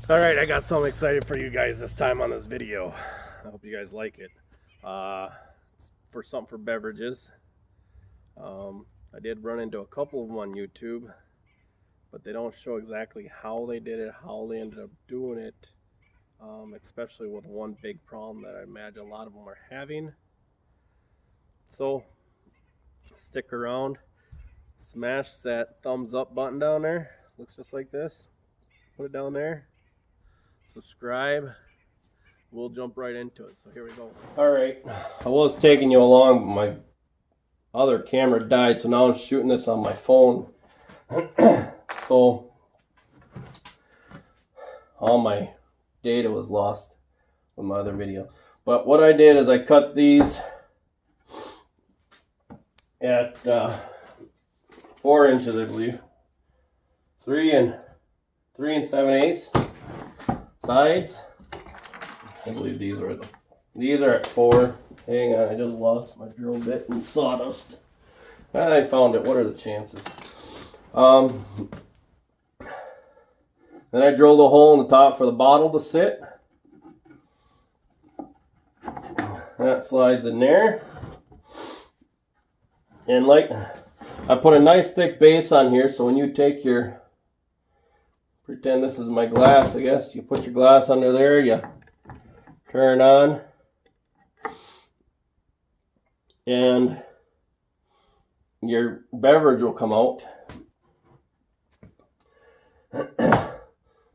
Alright, I got something excited for you guys this time on this video. I hope you guys like it. For something for beverages. I did run into a couple of them on YouTube, but they don't show exactly how they did it, how they ended up doing it, especially with one big problem that I imagine a lot of them are having. So, stick around, smash that thumbs up button down there. Looks just like this. Put it down there. Subscribe. We'll jump right into it. So here we go. Alright, I was taking you along, but my other camera died, so now I'm shooting this on my phone. So all my data was lost with my other video. But what I did is I cut these at 4 inches, I believe. 3 and 7/8 sides. I believe these are at 4. Hang on, I just lost my drill bit in sawdust. I found it. What are the chances? Then I drilled a hole in the top for the bottle to sit. That slides in there. And like, I put a nice thick base on here, so when you take your, pretend this is my glass, I guess, you put your glass under there, you turn on, and your beverage will come out.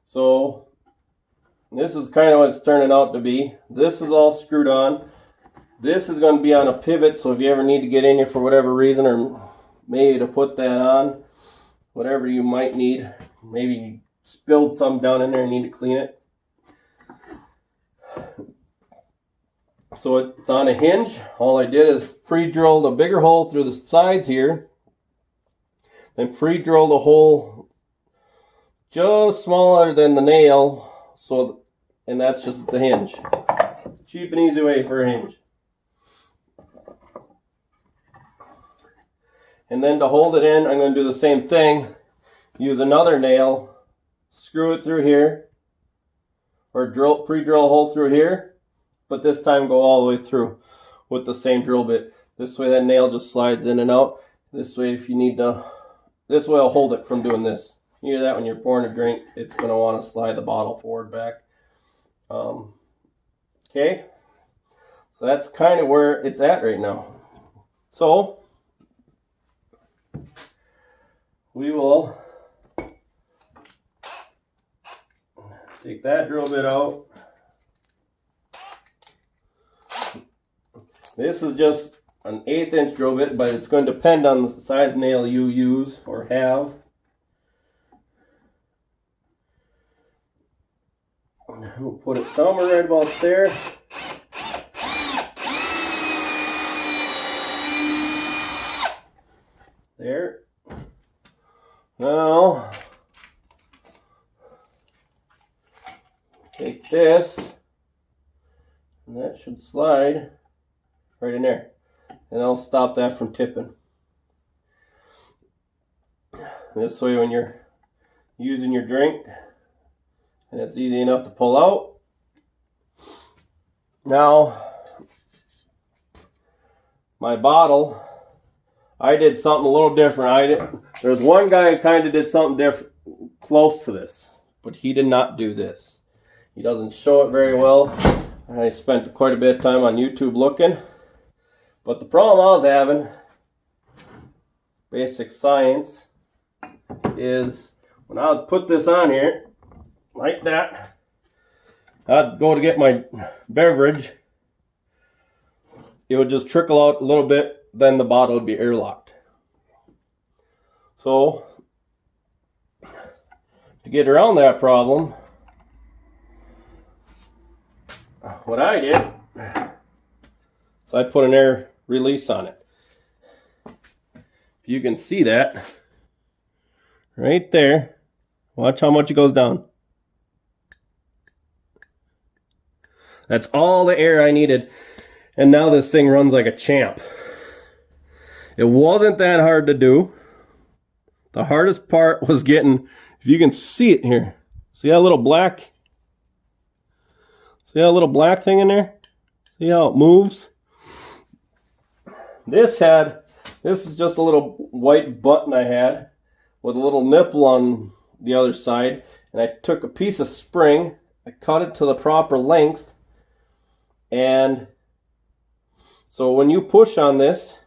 So this is kind of what it's turning out to be. This is all screwed on. This is going to be on a pivot, so if you ever need to get in here for whatever reason, or maybe to put that on, whatever you might need, maybe you spilled some down in there and need to clean it. So it's on a hinge. All I did is pre-drilled a bigger hole through the sides here, then pre-drilled a hole just smaller than the nail, so, and that's just the hinge. Cheap and easy way for a hinge. And then to hold it in, I'm going to do the same thing. Use another nail, screw it through here, or pre-drill a hole through here, but this time go all the way through with the same drill bit. This way that nail just slides in and out. This way if you need to, this way I'll hold it from doing this. You hear that when you're pouring a drink, it's going to want to slide the bottle forward back. Okay, so that's kind of where it's at right now. So we will take that drill bit out. This is just an 1/8 inch drill bit, but it's going to depend on the size nail you use or have. We'll put it somewhere right about there. There. Now, take this, and that should slide right in there. And I'll stop that from tipping. This way when you're using your drink, and it's easy enough to pull out. Now, my bottle, I did something a little different. There's one guy who kind of did something different, close to this, but he did not do this. He doesn't show it very well. I spent quite a bit of time on YouTube looking, but the problem I was having, basic science, is when I would put this on here, like that, I'd go to get my beverage, it would just trickle out a little bit, then the bottle would be airlocked. So to get around that problem, what I did, so I put an air release on it. If you can see that right there, watch how much it goes down. That's all the air I needed. And now this thing runs like a champ. It wasn't that hard to do. The hardest part was getting, if you can see it here, see that little black See that little black thing in there? See how it moves? This is just a little white button I had with a little nipple on the other side, and I took a piece of spring, I cut it to the proper length, and so when you push on this,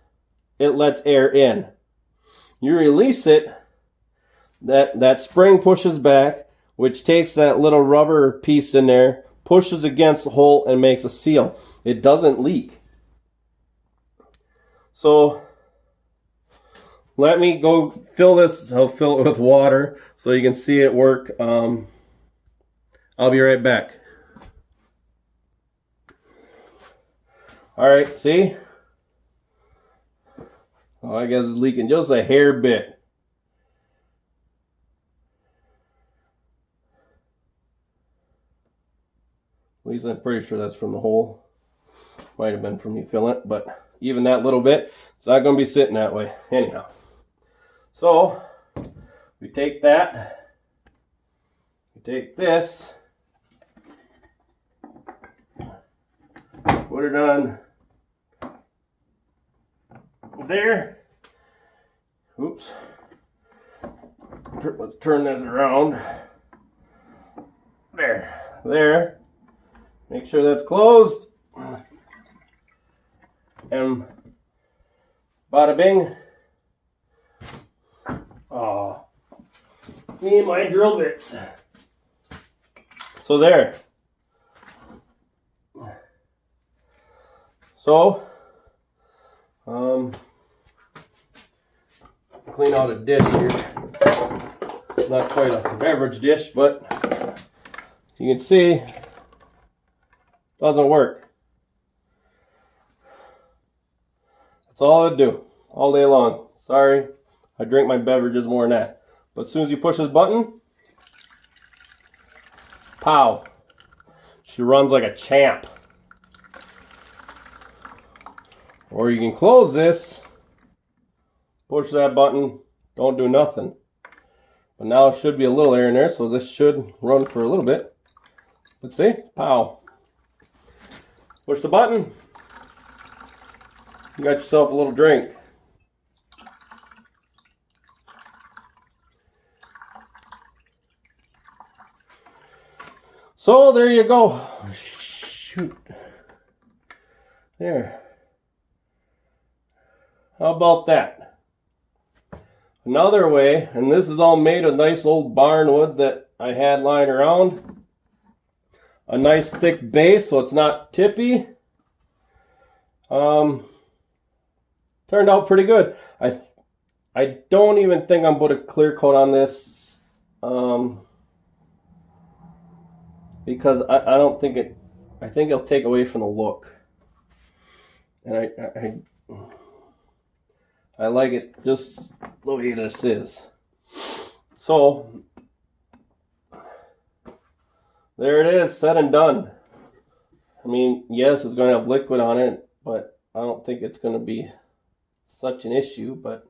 it lets air in. You release it, that spring pushes back, which takes that little rubber piece in there, pushes against the hole, and makes a seal. It doesn't leak. So let me go fill this. I'll fill it with water so you can see it work. I'll be right back. All right, see? Oh, I guess it's leaking just a hair bit. At least I'm pretty sure that's from the hole. Might have been from me filling it, but even that little bit, it's not going to be sitting that way. Anyhow. So, we take that. We take this. Put it on there. Oops. Let's turn this around. There. Make sure that's closed. And bada bing. Oh, me and my drill bits. So there. So, clean out a dish here. It's not quite a beverage dish, but you can see it doesn't work. That's all it do all day long. Sorry, I drink my beverages more than that. But as soon as you push this button, pow, she runs like a champ. Or you can close this, push that button, don't do nothing. But now it should be a little air in there, so this should run for a little bit. Let's see, pow. Push the button, you got yourself a little drink. So there you go. Shoot. There. How about that? Another way, and this is all made of nice old barn wood that I had lying around. A nice thick base so it's not tippy. Turned out pretty good. I don't even think I'm put a clear coat on this because I don't think it, I think it'll take away from the look. And I like it just the way this is. So there it is, said and done. I mean, yes, it's going to have liquid on it, but I don't think it's going to be such an issue. But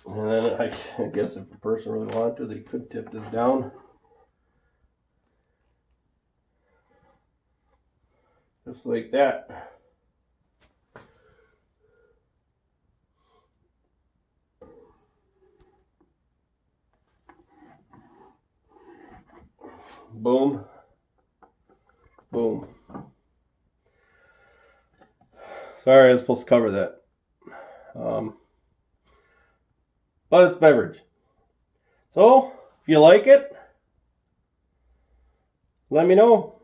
and then I guess if a person really wanted to, they could tip this down. Just like that. Boom. Boom. Sorry, I was supposed to cover that. But it's beverage. So, if you like it, let me know.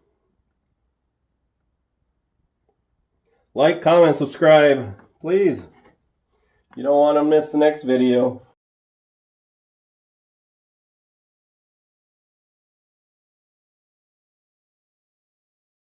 Like, comment, subscribe, please. You don't want to miss the next video.